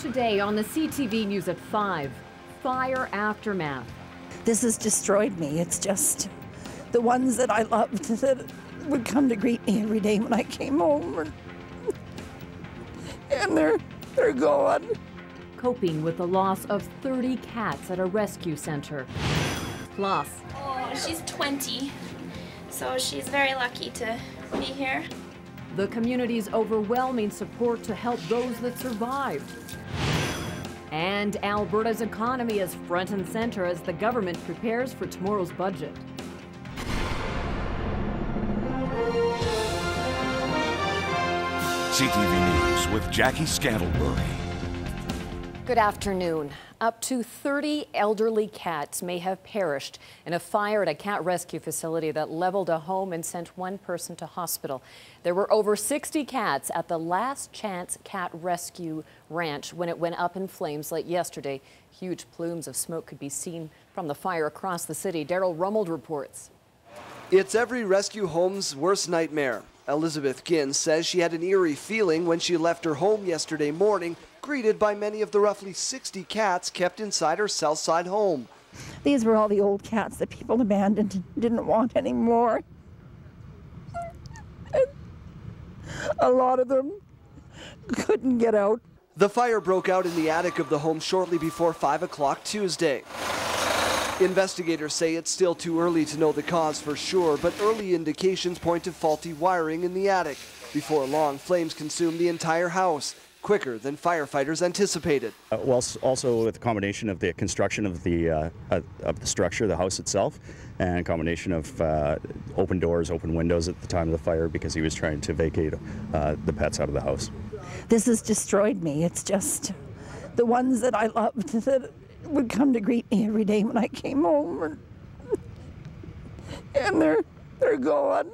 Today on the CTV News at 5, fire aftermath. This has destroyed me. It's just the ones that I loved that would come to greet me every day when I came home, and they're gone. Coping with the loss of 30 cats at a rescue center. Plus, she's 20, so she's very lucky to be here. The community's overwhelming support to help those that survived. And Alberta's economy is front and center as the government prepares for tomorrow's budget. CTV News with Jackie Scantlebury. Good afternoon. Up to 30 elderly cats may have perished in a fire at a cat rescue facility that leveled a home and sent one person to hospital. There were over 60 cats at the Last Chance Cat Rescue Ranch when it went up in flames late yesterday. Huge plumes of smoke could be seen from the fire across the city. Daryl Rummeld reports. It's every rescue home's worst nightmare. Elizabeth Ginn says she had an eerie feeling when she left her home yesterday morning, greeted by many of the roughly 60 cats kept inside her Southside home. These were all the old cats that people abandoned and didn't want anymore. A lot of them couldn't get out. The fire broke out in the attic of the home shortly before 5 o'clock Tuesday. Investigators say it's still too early to know the cause for sure, but early indications point to faulty wiring in the attic. Before long, flames consumed the entire house, quicker than firefighters anticipated. Well, also with a combination of the construction of the structure, the house itself, and a combination of open doors, open windows at the time of the fire because he was trying to vacate the pets out of the house. This has destroyed me. It's just the ones that I loved that would come to greet me every day when I came home, and they're gone.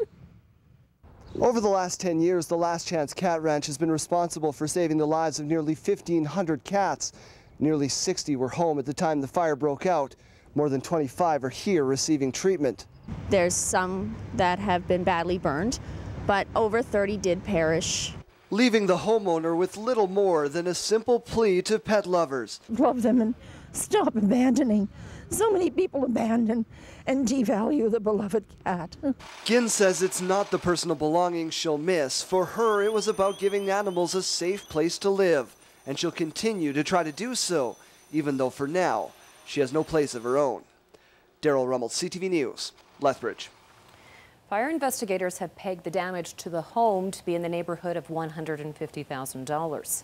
Over the last 10 years, the Last Chance Cat Ranch has been responsible for saving the lives of nearly 1,500 cats. Nearly 60 were home at the time the fire broke out. More than 25 are here receiving treatment. There's some that have been badly burned, but over 30 did perish. Leaving the homeowner with little more than a simple plea to pet lovers. Love them and stop abandoning. So many people abandon and devalue the beloved cat. Ginn says it's not the personal belongings she'll miss. For her, it was about giving animals a safe place to live, and she'll continue to try to do so, even though for now, she has no place of her own. Daryl Rummeld, CTV News, Lethbridge. Fire investigators have pegged the damage to the home to be in the neighborhood of $150,000.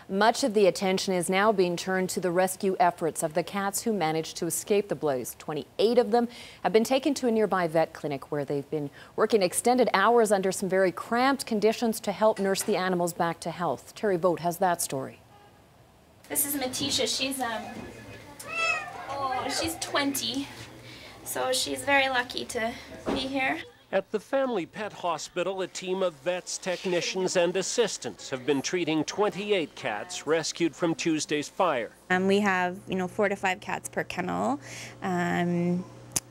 Much of the attention is now being turned to the rescue efforts of the cats who managed to escape the blaze. 28 of them have been taken to a nearby vet clinic where they've been working extended hours under some very cramped conditions to help nurse the animals back to health. Terry Vogt has that story. This is Matisha. She's 20, so she's very lucky to be here. At the Family Pet Hospital, a team of vets, technicians, and assistants have been treating 28 cats rescued from Tuesday's fire. We have, 4 to 5 cats per kennel.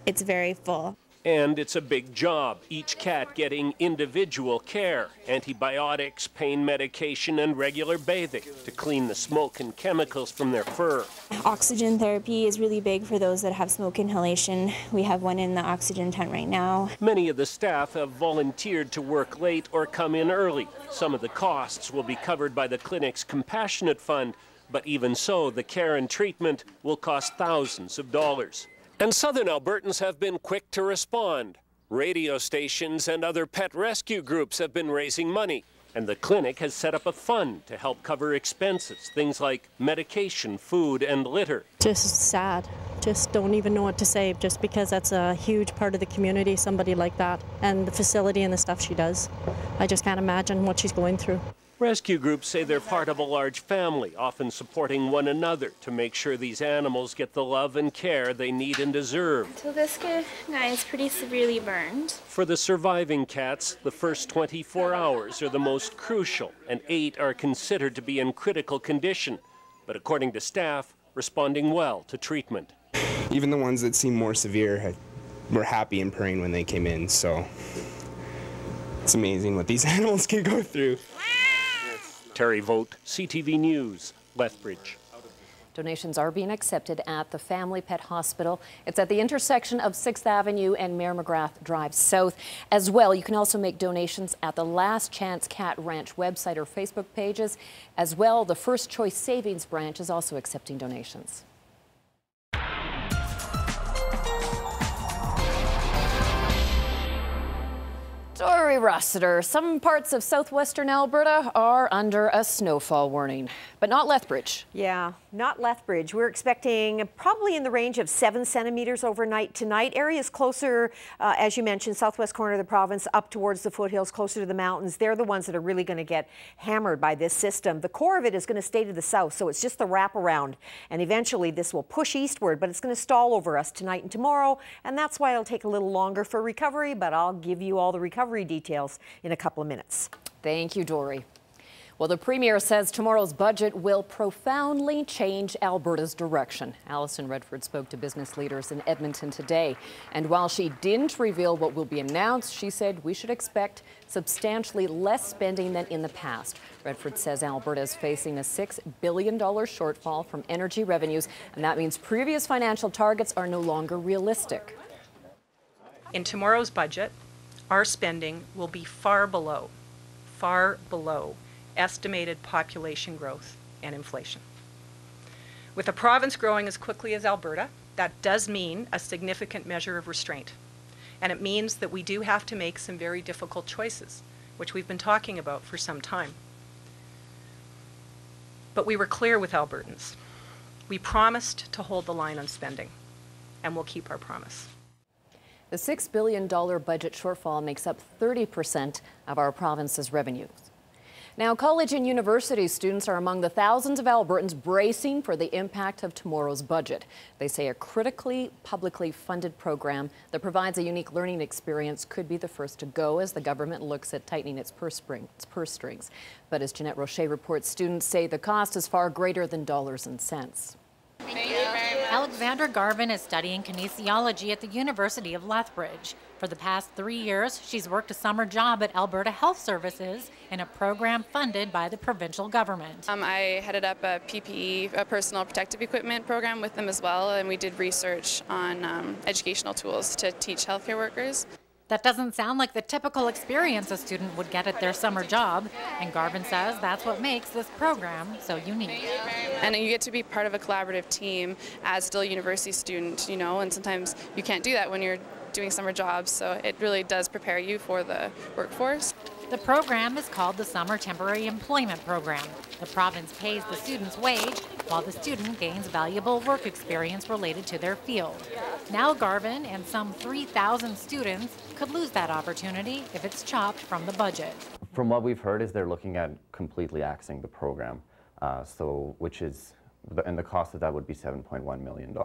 It's very full. And it's a big job, each cat getting individual care, antibiotics, pain medication, and regular bathing to clean the smoke and chemicals from their fur. Oxygen therapy is really big for those that have smoke inhalation. We have one in the oxygen tent right now. Many of the staff have volunteered to work late or come in early. Some of the costs will be covered by the clinic's Compassionate Fund, but even so, the care and treatment will cost thousands of dollars. And Southern Albertans have been quick to respond. Radio stations and other pet rescue groups have been raising money. And the clinic has set up a fund to help cover expenses, things like medication, food, and litter. Just sad. Just don't even know what to say, just because that's a huge part of the community, somebody like that, and the facility and the stuff she does. I just can't imagine what she's going through. Rescue groups say they're part of a large family, often supporting one another to make sure these animals get the love and care they need and deserve. So this guy is pretty severely burned. For the surviving cats, the first 24 hours are the most crucial, and 8 are considered to be in critical condition, but according to staff, responding well to treatment. Even the ones that seem more severe were happy and purring when they came in, so it's amazing what these animals can go through. Terry Vogt, CTV News, Lethbridge. Donations are being accepted at the Family Pet Hospital. It's at the intersection of 6th Avenue and Mayor McGrath Drive South. As well, you can also make donations at the Last Chance Cat Ranch website or Facebook pages. As well, the First Choice Savings Branch is also accepting donations. Dory Rossiter, some parts of southwestern Alberta are under a snowfall warning, but not Lethbridge. Yeah, not Lethbridge. We're expecting probably in the range of 7 centimeters overnight tonight. Areas closer, as you mentioned, southwest corner of the province, up towards the foothills, closer to the mountains. They're the ones that are really going to get hammered by this system. The core of it is going to stay to the south, so it's just the wraparound. And eventually this will push eastward, but it's going to stall over us tonight and tomorrow. And that's why it'll take a little longer for recovery, but I'll give you all the recovery details in a couple of minutes. Thank you, Dory. Well, the Premier says tomorrow's budget will profoundly change Alberta's direction. Alison Redford spoke to business leaders in Edmonton today. And while she didn't reveal what will be announced, she said we should expect substantially less spending than in the past. Redford says Alberta is facing a $6 billion shortfall from energy revenues, and that means previous financial targets are no longer realistic. In tomorrow's budget, our spending will be far below estimated population growth and inflation. With a province growing as quickly as Alberta, that does mean a significant measure of restraint. And it means that we do have to make some very difficult choices, which we've been talking about for some time. But we were clear with Albertans. We promised to hold the line on spending, and we'll keep our promise. The $6 billion budget shortfall makes up 30% of our province's revenues. Now, college and university students are among the thousands of Albertans bracing for the impact of tomorrow's budget. They say a critically publicly funded program that provides a unique learning experience could be the first to go as the government looks at tightening its purse strings. But as Jeanette Rocher reports, students say the cost is far greater than dollars and cents. Thank you very much. Alexandra Garvin is studying kinesiology at the University of Lethbridge. For the past 3 years, she's worked a summer job at Alberta Health Services in a program funded by the provincial government. I headed up a PPE, a personal protective equipment program with them as well, and we did research on educational tools to teach healthcare workers. That doesn't sound like the typical experience a student would get at their summer job, and Garvin says that's what makes this program so unique. And you get to be part of a collaborative team as still a university student, you know, and sometimes you can't do that when you're doing summer jobs, so it really does prepare you for the workforce. The program is called the Summer Temporary Employment Program. The province pays the student's wage while the student gains valuable work experience related to their field. Now Garvin and some 3,000 students could lose that opportunity if it's chopped from the budget. From what we've heard is they're looking at completely axing the program, and the cost of that would be $7.1 million.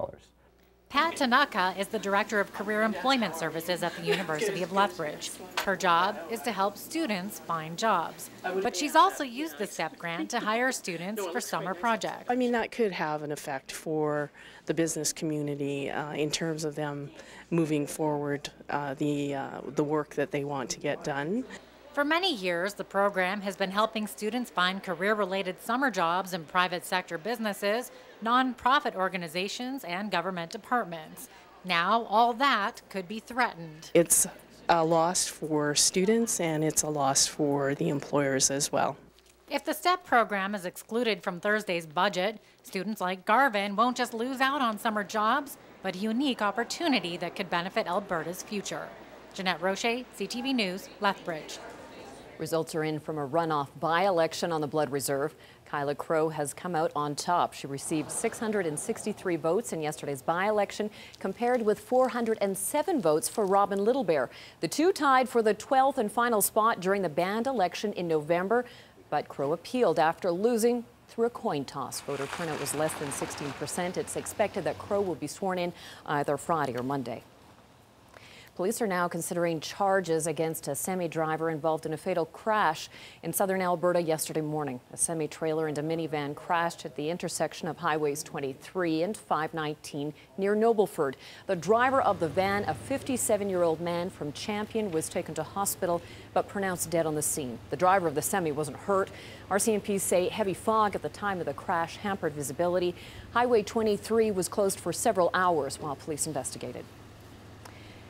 Pat Tanaka is the Director of Career Employment Services at the University of Lethbridge. Her job is to help students find jobs. But she's also used the STEP grant to hire students for summer projects. I mean, that could have an effect for the business community in terms of them moving forward the work that they want to get done. For many years, the program has been helping students find career-related summer jobs in private sector businesses, nonprofit organizations, and government departments. Now, all that could be threatened. It's a loss for students, and it's a loss for the employers as well. If the STEP program is excluded from Thursday's budget, students like Garvin won't just lose out on summer jobs, but a unique opportunity that could benefit Alberta's future. Jeanette Rocher, CTV News, Lethbridge. Results are in from a runoff by-election on the Blood Reserve. Kyla Crow has come out on top. She received 663 votes in yesterday's by-election, compared with 407 votes for Robin Littlebear. The two tied for the 12th and final spot during the banned election in November, but Crow appealed after losing through a coin toss. Voter turnout was less than 16%. It's expected that Crow will be sworn in either Friday or Monday. Police are now considering charges against a semi-driver involved in a fatal crash in southern Alberta yesterday morning. A semi-trailer and a minivan crashed at the intersection of Highways 23 and 519 near Nobleford. The driver of the van, a 57-year-old man from Champion, was taken to hospital but pronounced dead on the scene. The driver of the semi wasn't hurt. RCMP say heavy fog at the time of the crash hampered visibility. Highway 23 was closed for several hours while police investigated.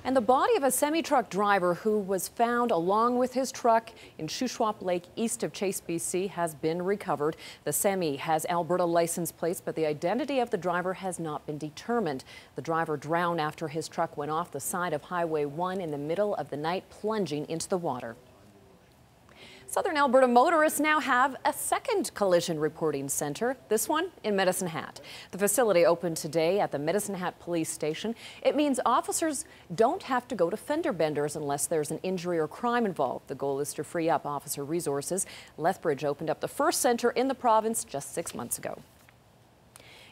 And the body of a semi-truck driver who was found along with his truck in Shuswap Lake east of Chase, BC has been recovered. The semi has Alberta license plates, but the identity of the driver has not been determined. The driver drowned after his truck went off the side of Highway 1 in the middle of the night, plunging into the water. Southern Alberta motorists now have a second collision reporting centre, this one in Medicine Hat. The facility opened today at the Medicine Hat Police Station. It means officers don't have to go to fender benders unless there's an injury or crime involved. The goal is to free up officer resources. Lethbridge opened up the first centre in the province just 6 months ago.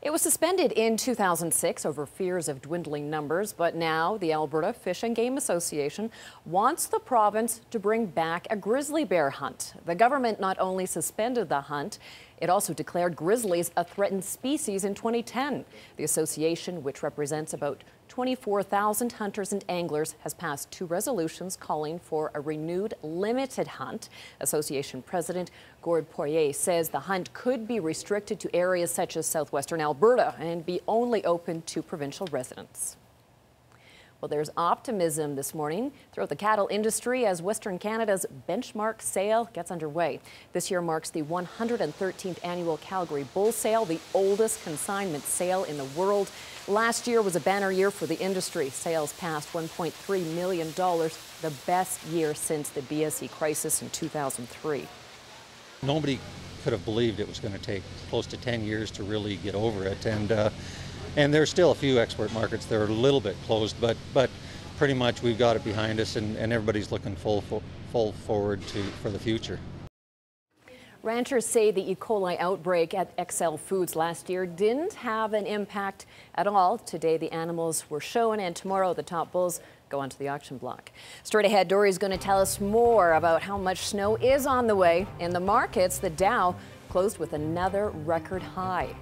It was suspended in 2006 over fears of dwindling numbers, but now the Alberta Fish and Game Association wants the province to bring back a grizzly bear hunt. The government not only suspended the hunt, it also declared grizzlies a threatened species in 2010. The association, which represents about 24,000 hunters and anglers, has passed 2 resolutions calling for a renewed limited hunt. Association President Gord Poirier says the hunt could be restricted to areas such as southwestern Alberta and be only open to provincial residents. Well, there's optimism this morning throughout the cattle industry as Western Canada's benchmark sale gets underway. This year marks the 113th annual Calgary Bull Sale, the oldest consignment sale in the world. Last year was a banner year for the industry. Sales passed $1.3 million, the best year since the BSE crisis in 2003. Nobody could have believed it was going to take close to 10 years to really get over it. And there's still a few export markets that are a little bit closed, but pretty much we've got it behind us, and everybody's looking full forward for the future. Ranchers say the E. coli outbreak at XL Foods last year didn't have an impact at all. Today the animals were shown, and tomorrow the top bulls go onto the auction block. Straight ahead, Dory's going to tell us more about how much snow is on the way. In the markets, the Dow closed with another record high.